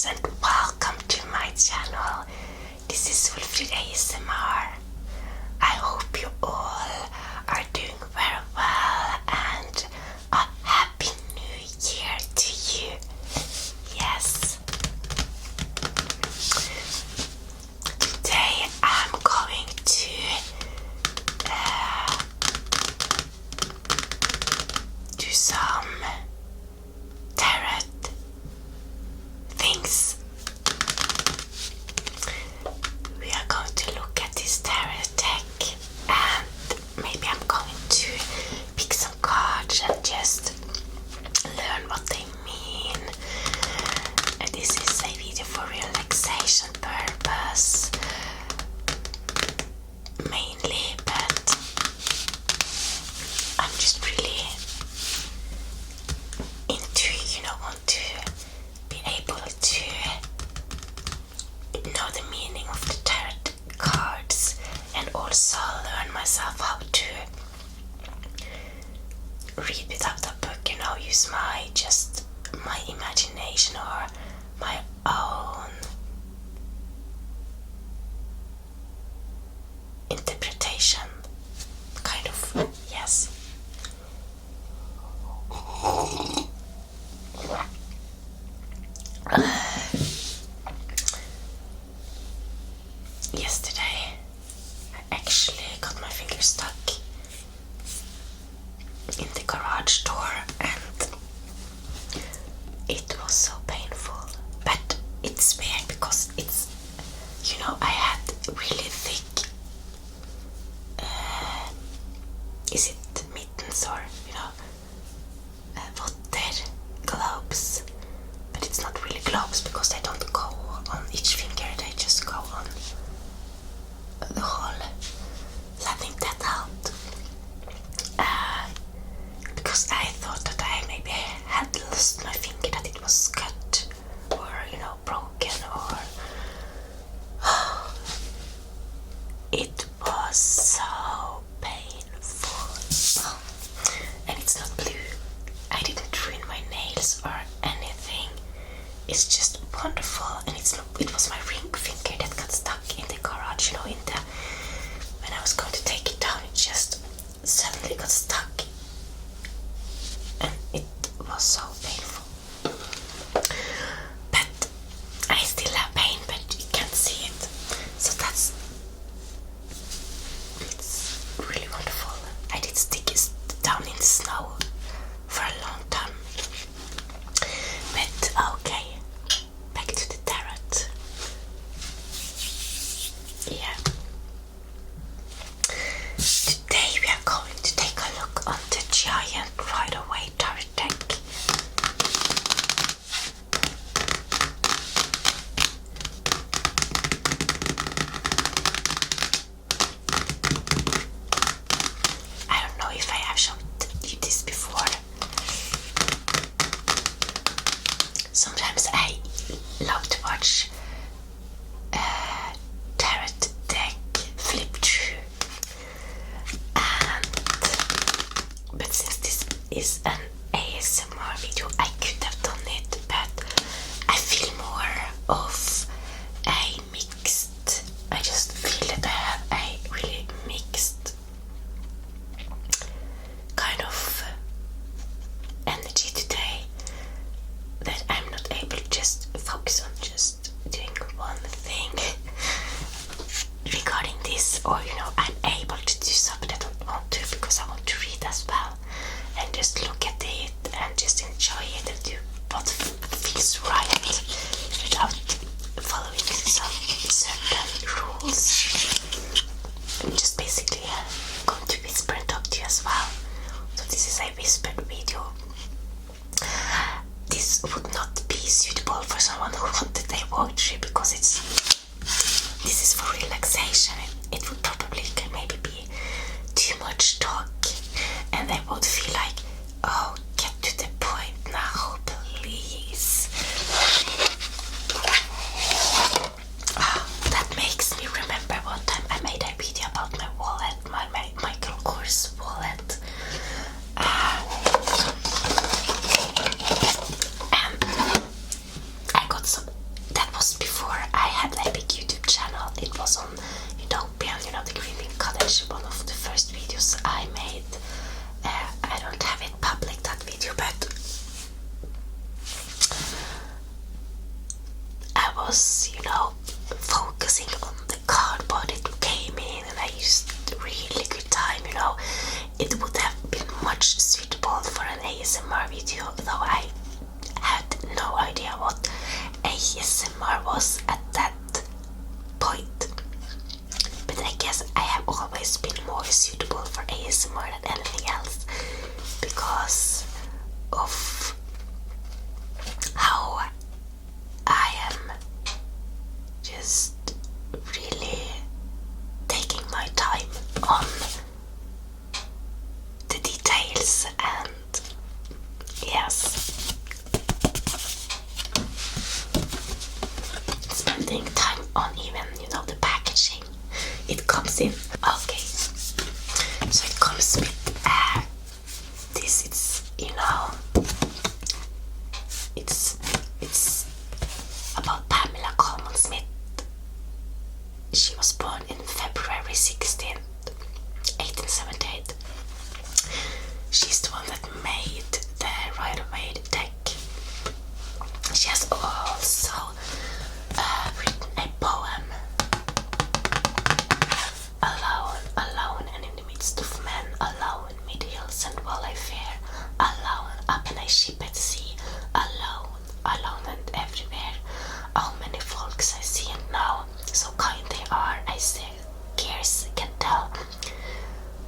viewers, and welcome to my channel. This is Wolfrid ASMR. I hope you all are doing very well and a happy new year to you. Yes. Today I'm going to do some tarot things. We are going to look at this tarot deck and maybe I'm going to pick some cards and just learn what they mean. And this is a video for relaxation purpose mainly, but I'm just really into, want to be able to know the meaning of the tarot cards and also learn myself how to read without a book, use my imagination or my own interpretation, kind of, yes. Yesterday I actually got my finger stuck in the garage door and it was so painful, but it's weird because it's, I had really thick, is it mittens or, water gloves, but it's not really gloves because they don't go on each finger, they just go on the whole. So I think that helped. Because I thought that I maybe had lost my finger, that it was cut or, broken or... It was so painful. And it's not blue. I didn't ruin my nails or anything. It's just wonderful, and it was my ring finger that got stuck in the garage, when I was going to take it down, it just suddenly got stuck. And it was so painful. But I still have pain, but you can't see it. So it's really wonderful. I did stick it down in the snow for a long time. But okay, back to the tarot. Yeah. Today we are going to take a look on the Giant Rider-Waite tarot deck. I don't know if I have shown you this before. Sometimes I love to watch tarot deck flip through, but since this is an ASMR video, I could have done it, but I feel more of a mixed, I just feel that I have a really mixed kind of energy today, that I'm not able to just focus on just doing one thing regarding this, or I'm able to do something I don't want to because I want to read as well and just look at it and just enjoy it and do what feels right without following some certain rules. I'm just basically going to whisper and talk to you as well. So this is a whispered video. This would not be suitable for someone who wanted a walkthrough because this is for relaxation. It would probably maybe be too much talk and they would feel like, oh, get to the point now, please. That makes me remember one time I made a video about my wallet, my Michael Kors wallet. And I got some though I had no idea what ASMR was at that point. But I guess I have always been more suitable for ASMR than anything else because of how I am just really taking my time on the details and yes, spending time on even, the packaging it comes in. Okay, so it comes with this. It's about Pamela Colman Smith. She was born in February 16th, 1878. She's the one that made the Rider-Waite deck. She has also written a poem, Alone and in the midst of men, alone, mid hills and while I fare, alone, up in a ship at sea, alone and everywhere. How many folks I see and know, so kind they are, I scarce can tell.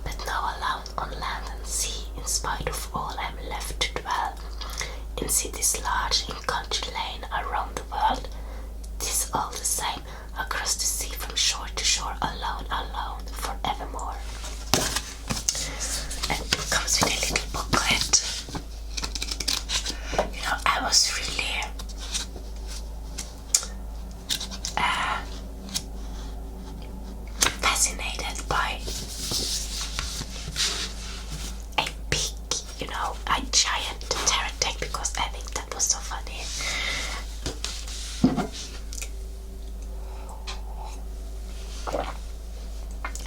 But now alone on land and sea, in spite of all I'm left to dwell. In cities large, in country lane, around the world, 'tis all the same, across the sea from shore to shore, alone, forevermore. And it comes with a little booklet. I was really fascinated by a big, a giant tarot deck because I think that was so funny.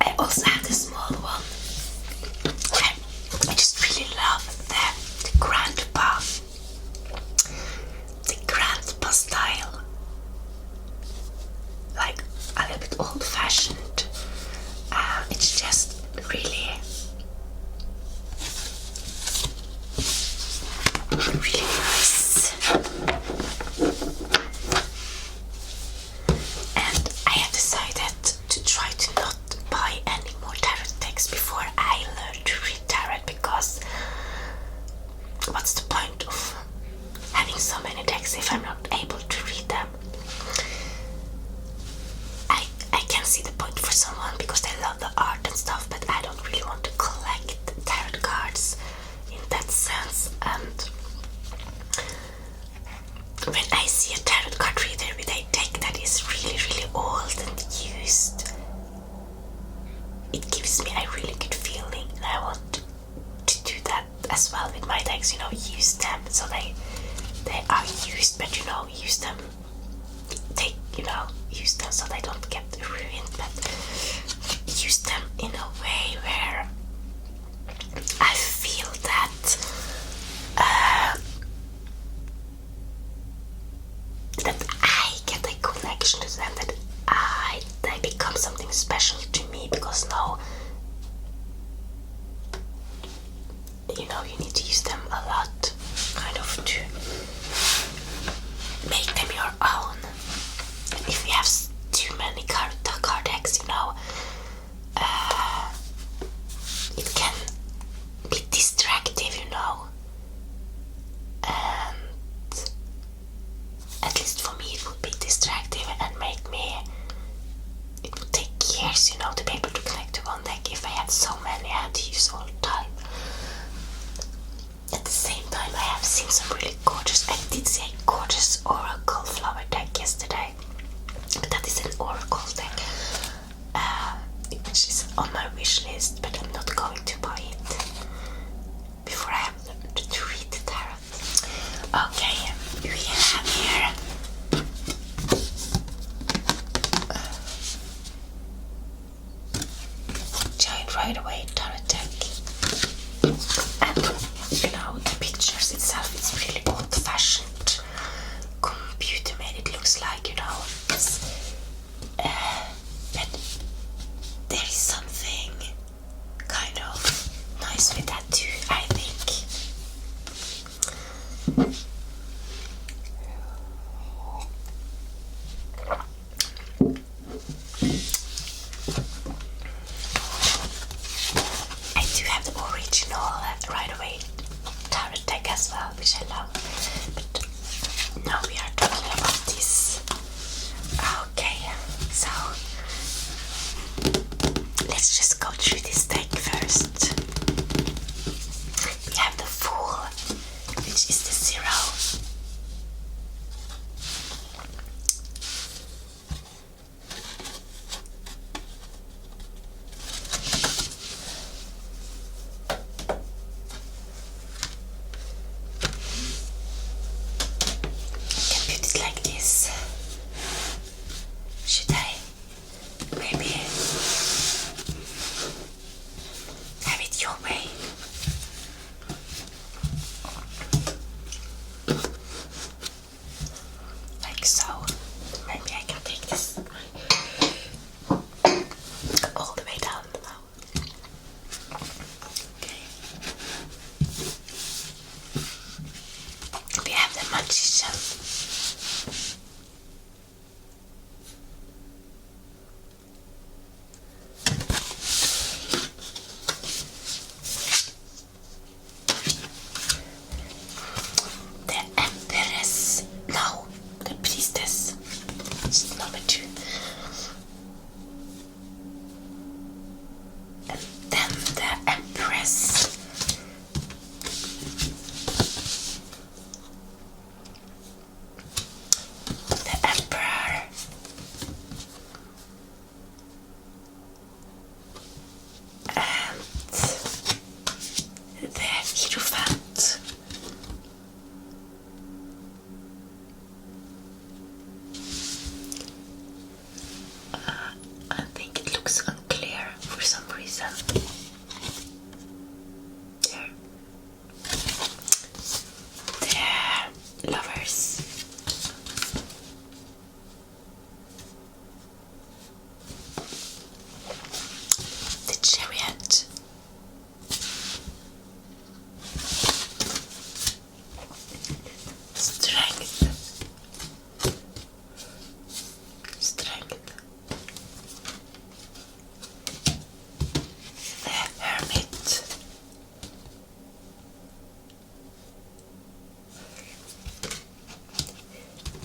I also have the small one. I just really love the grandpa style, like a little bit old-fashioned. It's just really nice. And I have decided to try to not buy any more tarot decks before I learn to read tarot, because what's the point of having so many decks if I'm not able to read them? I can see the point for someone because they love the art and stuff, but I don't really want to collect tarot cards in that sense. And when I see a tarot card reader with a deck that is really, really old and used, it gives me a really good feeling, and I want to do that as well with my decks. Use them so they are used, but use them. Use them so they don't get ruined, but use them in a way where I feel that I get a connection to them, that they become something special to me, because now you need to use them a lot, kind of, to make them your own. If you have too many card decks, it can be distractive, and at least for me it would be distractive and it would take years, to be able to connect to one deck. If I had so many I had to use all the time. At the same time, I have seen some really gorgeous, I did see a gorgeous Oracle flower deck yesterday, but that is an Oracle deck, which is on my wish list, but I'm not going to buy it before I have learned to read the tarot. Okay, we have here Giant Rider-Waite tarot deck, and the pictures itself, it's really old-fashioned, computer made. It looks like, but there is something kind of nice with that too, I think. this. Should I maybe have it your way? Like so. Maybe I can take this all the way down now. Okay. We have the magician. The empress. No, the priestess. It's number 2. And then the empress. The emperor. And the hierophant. I think it looks unclear for some reason. There. The lovers. The chariot. Strength. Strength. The hermit.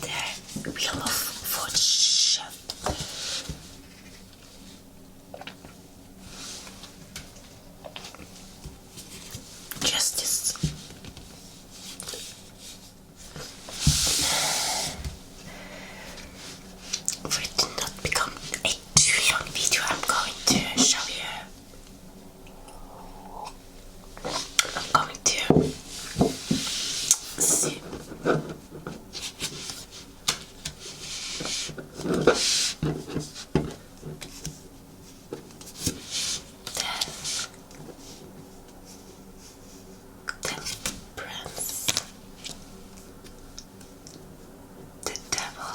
The wheel of fortune. Justice. For it to not become a too long video, I'm going to show you. I'm going to see. Temperance. The devil.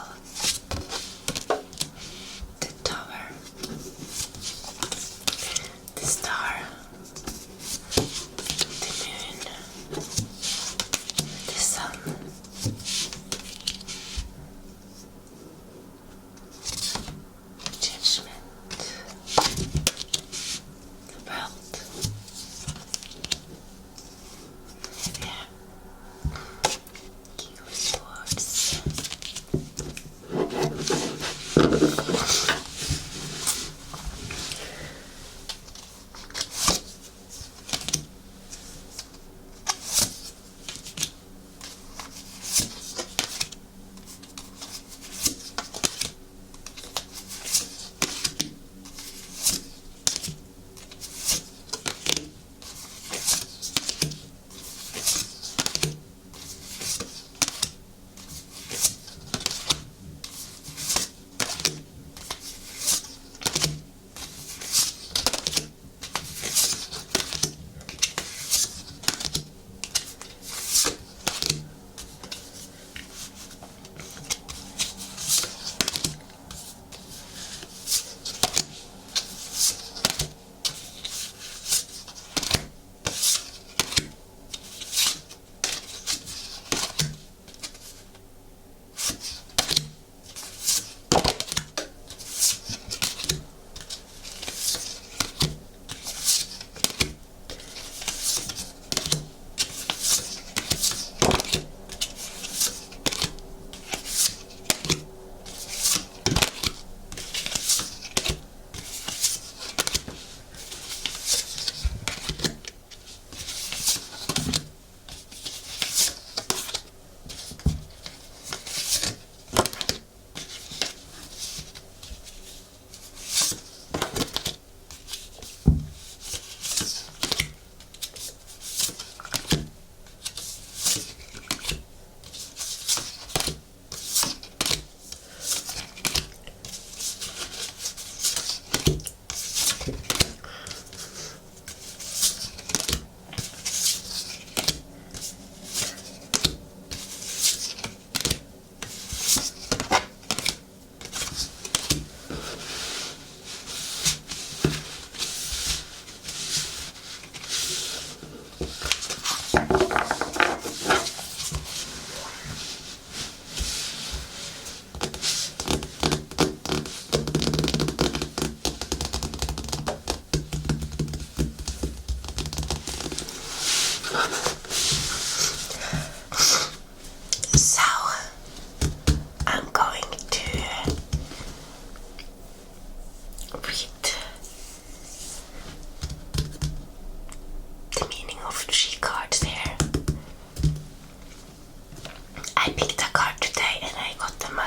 The tower. The star. The moon. The sun.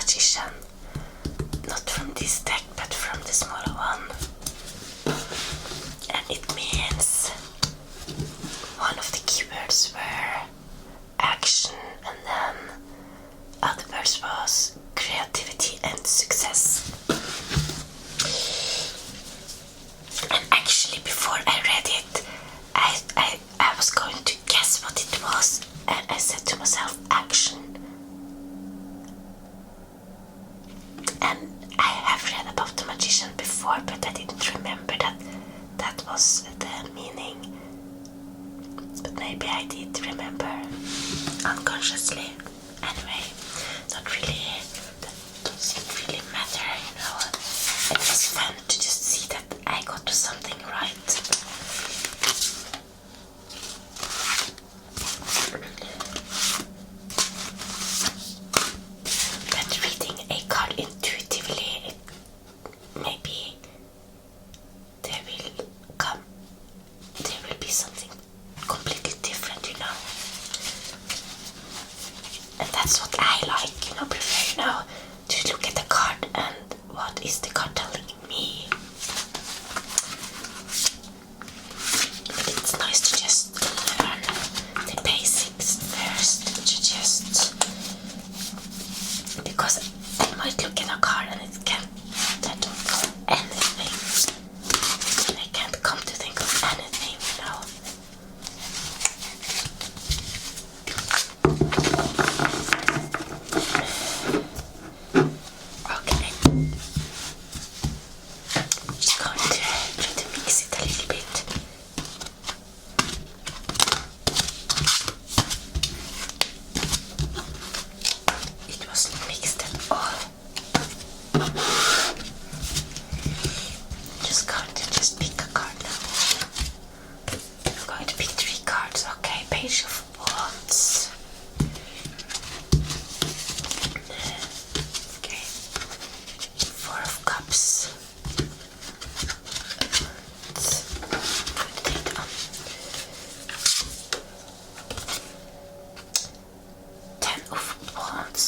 magician. Not from this deck, but from the smaller one. And it means one of the keywords were action, and then other words was creativity and success. And actually, before I read it, I was going to guess what it was, and I said to myself, action. And I have read about the magician before, but I didn't remember that was the meaning. But maybe I did remember unconsciously. Anyway, that doesn't really matter, you know. It was fun to just see that I got to something right. But reading a card intuitively, maybe there will be something completely different, you know. And that's what I like, you know, prefer, you know, to look at the card and what is the card telling me. But it's nice to just learn the basics first, because I might look at a card and it can't tell anything. And I can't come to think of anything, you know. Okay. Just going to try to mix it a little bit. It wasn't mixed at all. Just pick a card now. I'm going to pick 3 cards. Okay, Page of Wands. Okay, 4 of Cups. Let's put it on. 10 of Wands.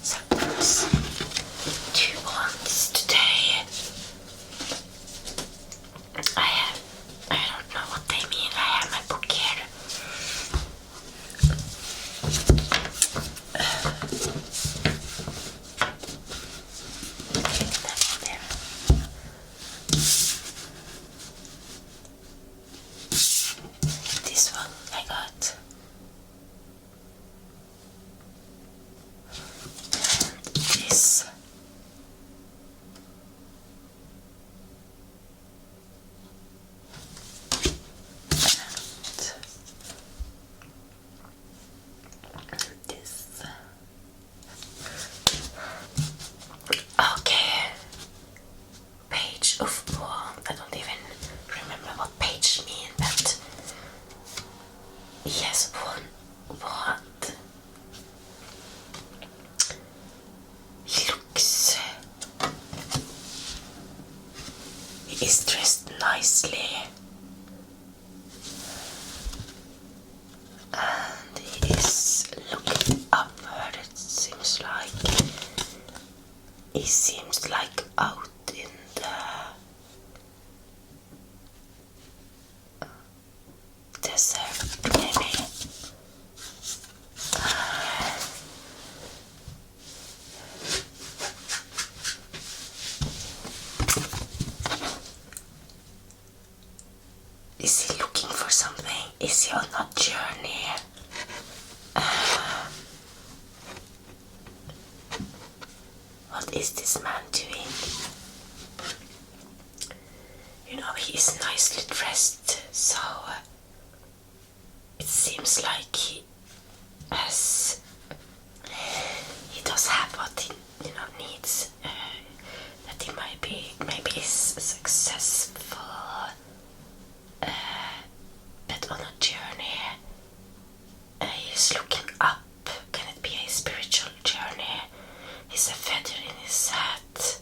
Sometimes 2 wands today. I don't know what they mean. I have my book here. This one I got. And this. This. Okay. Page of Wands. I don't even remember what page mean, but yes, one wand. He is dressed nicely. And he is looking upward, it seems like. He seems like out in the desert, maybe. Is he looking for something? Is he on a journey? What is this man doing? You know, he is nicely dressed, so it seems like he does have what he needs. That he maybe is successful, but on a journey. He's looking up. Can it be a spiritual journey? He's a feather in his hat.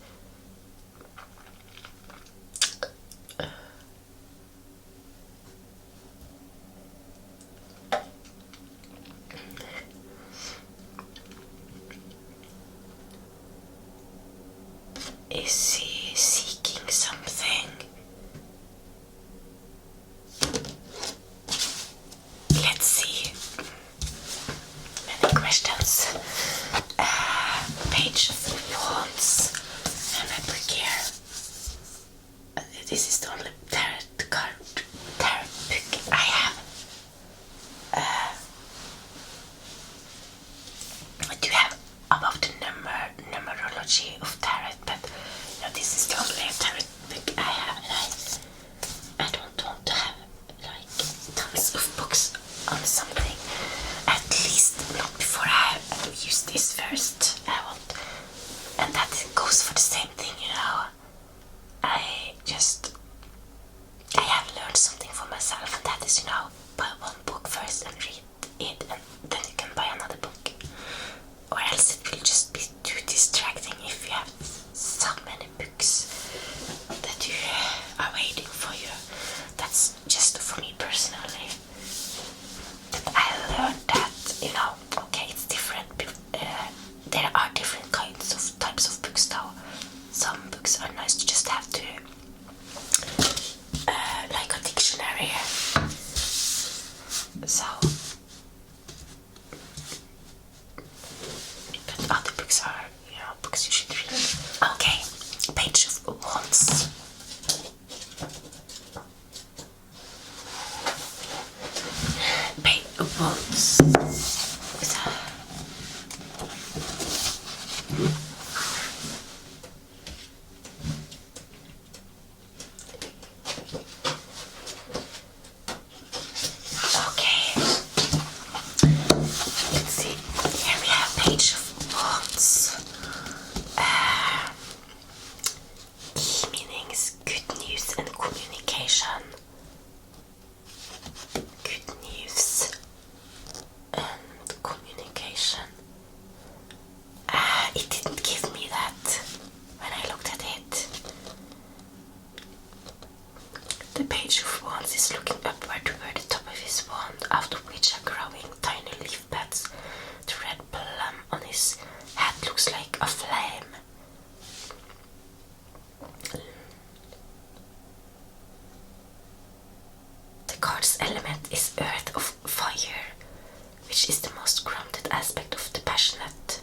see, seeking something. Let's see. Many questions. Page of Wands. And a book here. This is the only tarot book I have. I do have about the numerology of tarot, but this is the only tarot book I have, and I don't want to have like tons of books on something. At least not before I use this first. I want, and that goes for the same thing, I have learned something for myself, and that is, buy one book first and read it, and then you can buy another book. Or else it will just be too distracting if you have so many books that you are waiting for you. That's just for me personally. But I learned that, okay, it's different. There are different types of books though. Some books are nice to just have to, like a dictionary. So, but other books are, books you should read. Okay, Page of Wands. Page of Wands. The Page of Wands is looking upward toward the top of his wand, out of which are growing tiny leaf pads. The red plum on his hat looks like a flame. The card's element is earth of fire, which is the most grounded aspect of the passionate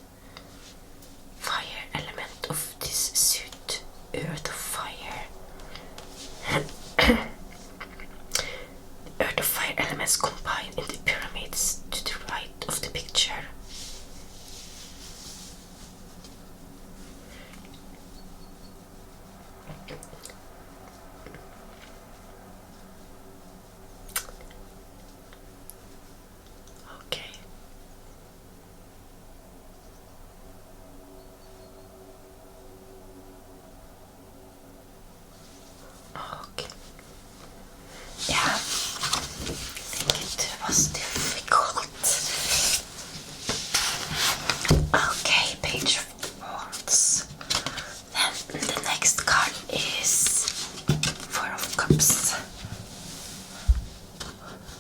fire element of this suit. Earth of fire. Earth of fire elements combine in the pyramids to the right of the picture. Okay. Okay. Yeah, I think it was difficult. Okay, Page of Wands. Then the next card is Four of Cups.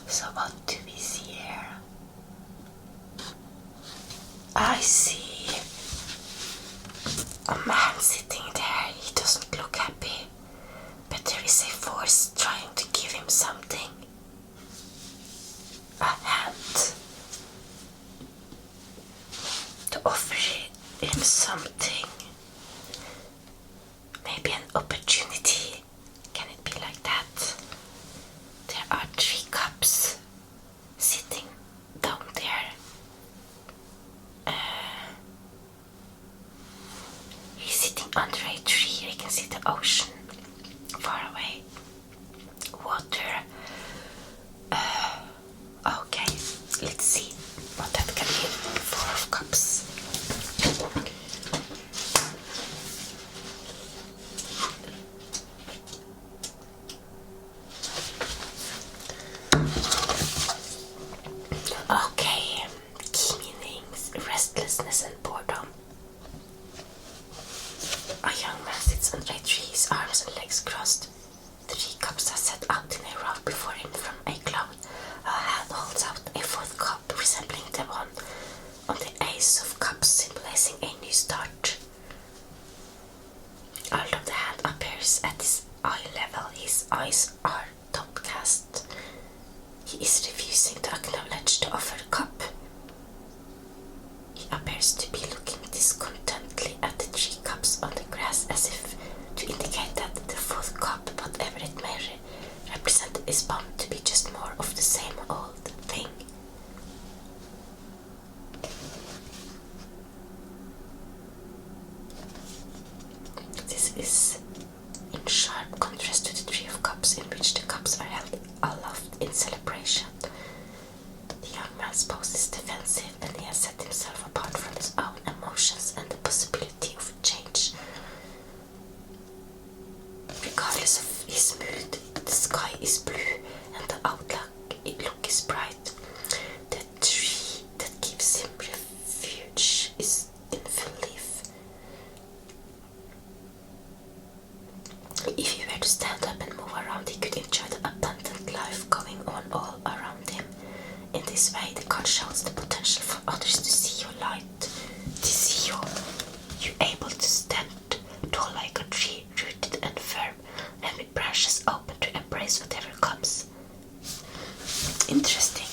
So what do we see here? I see a man sitting there. He doesn't look happy. But there is a force trying to give him something. A hand. To offer him something. Maybe an opportunity. Can it be like that? There are 3 cups sitting down there. He's sitting under a tree. I can see the ocean far away. Water. Okay, let's see what that can mean. 4 of Cups. Okay, key meanings: restlessness and boredom. A young man sits under a tree, his arms and legs crossed. 3 cups are set out in a row before him from a cloud. A hand holds out a 4th cup, resembling the one on the Ace of Cups, symbolizing a new start. A has posed his defensive, and he has set himself apart from his own emotions and the possibility of change. Regardless of his mood, the sky is blue and the outlook is bright. The tree that gives him refuge is in full leaf. If he were to stand up and move around, he could enjoy the abundant life going on all around him. In this way, the card shows the potential for others to see your light, to see you able to stand tall like a tree, rooted and firm, and with branches open to embrace whatever comes. Interesting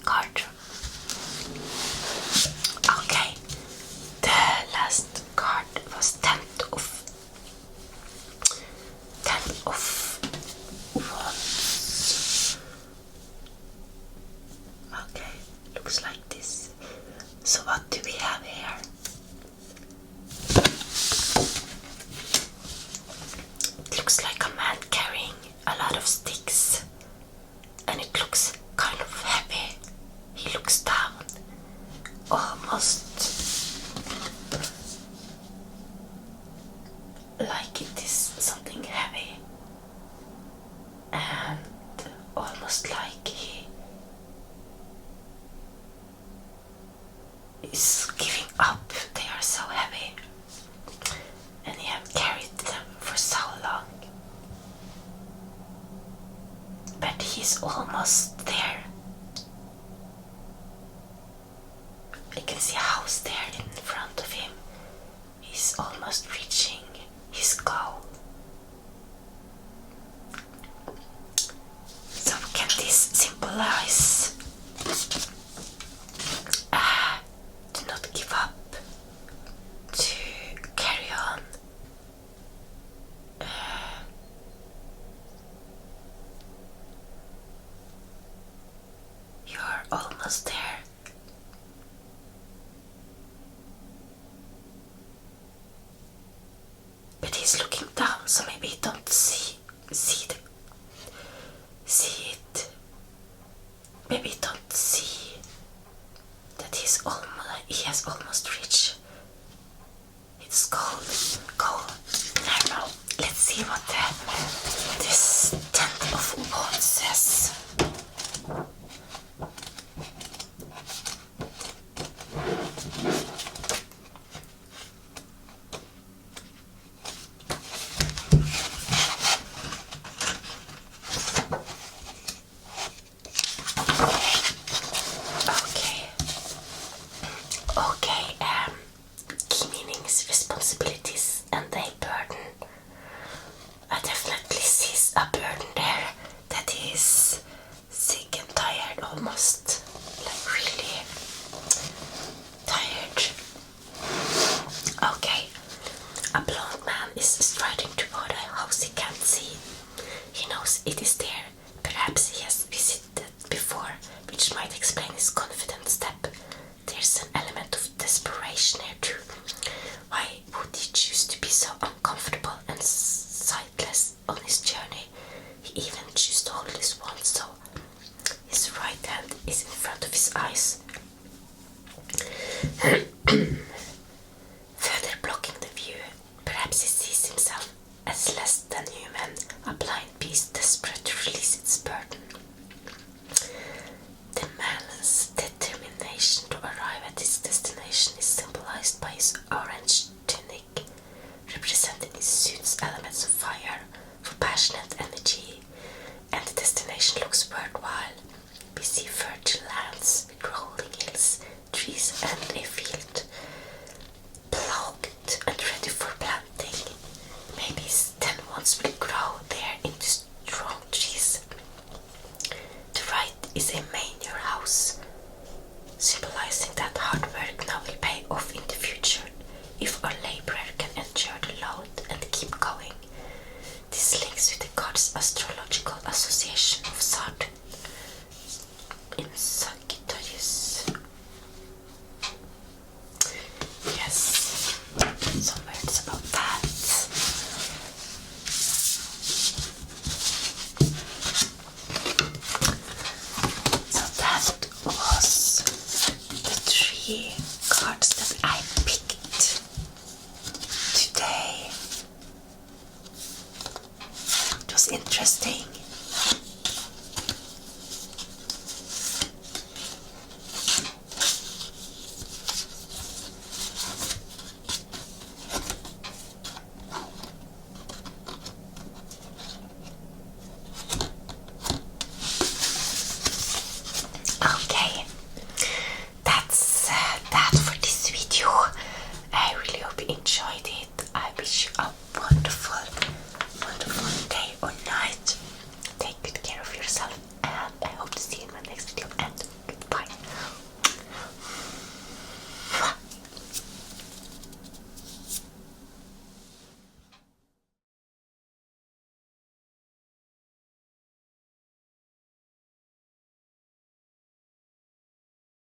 card. Okay, the last card was Ten of Wands. Okay, looks like this. So what do we have here? It looks like a man carrying a lot of sticks, and it looks kind of heavy. He looks down, almost like it is something heavy, and almost like he is giving up. They are so heavy, and he have carried them for so long, but he's almost there. I can see a house there in front of him. He's almost reaching his goal. So can this symbolize to not give up, to carry on, you're almost there. But he's looking down, so maybe he don't see it. Maybe he don't see that he has almost reached its goal. I don't know. Let's see what this Ten of Wands says. Key meanings, responsibilities, and a burden. I definitely see a burden there that is sick and tired, almost like really tired. Okay, a blonde man is striding toward a house he can't see. He knows it is there. Perhaps he has visited before, which might explain his confident step. There's an element of desperation here too. Why would he choose to be so uncomfortable and sightless on his journey? He even chose to hold his wand so his right hand is in front of his eyes, further blocking the view. Perhaps he sees himself as less than human, a blind beast desperate to release its burden. The man's determination to arrive at his destination is symbolized by his orange tunic, representing his suit's elements of fire for passionate energy, and the destination looks worthwhile. We see fertile lands with rolling hills, trees, and a field ploughed and ready for planting. Maybe his 10 wands will grow there into strong trees. The right is a manor house,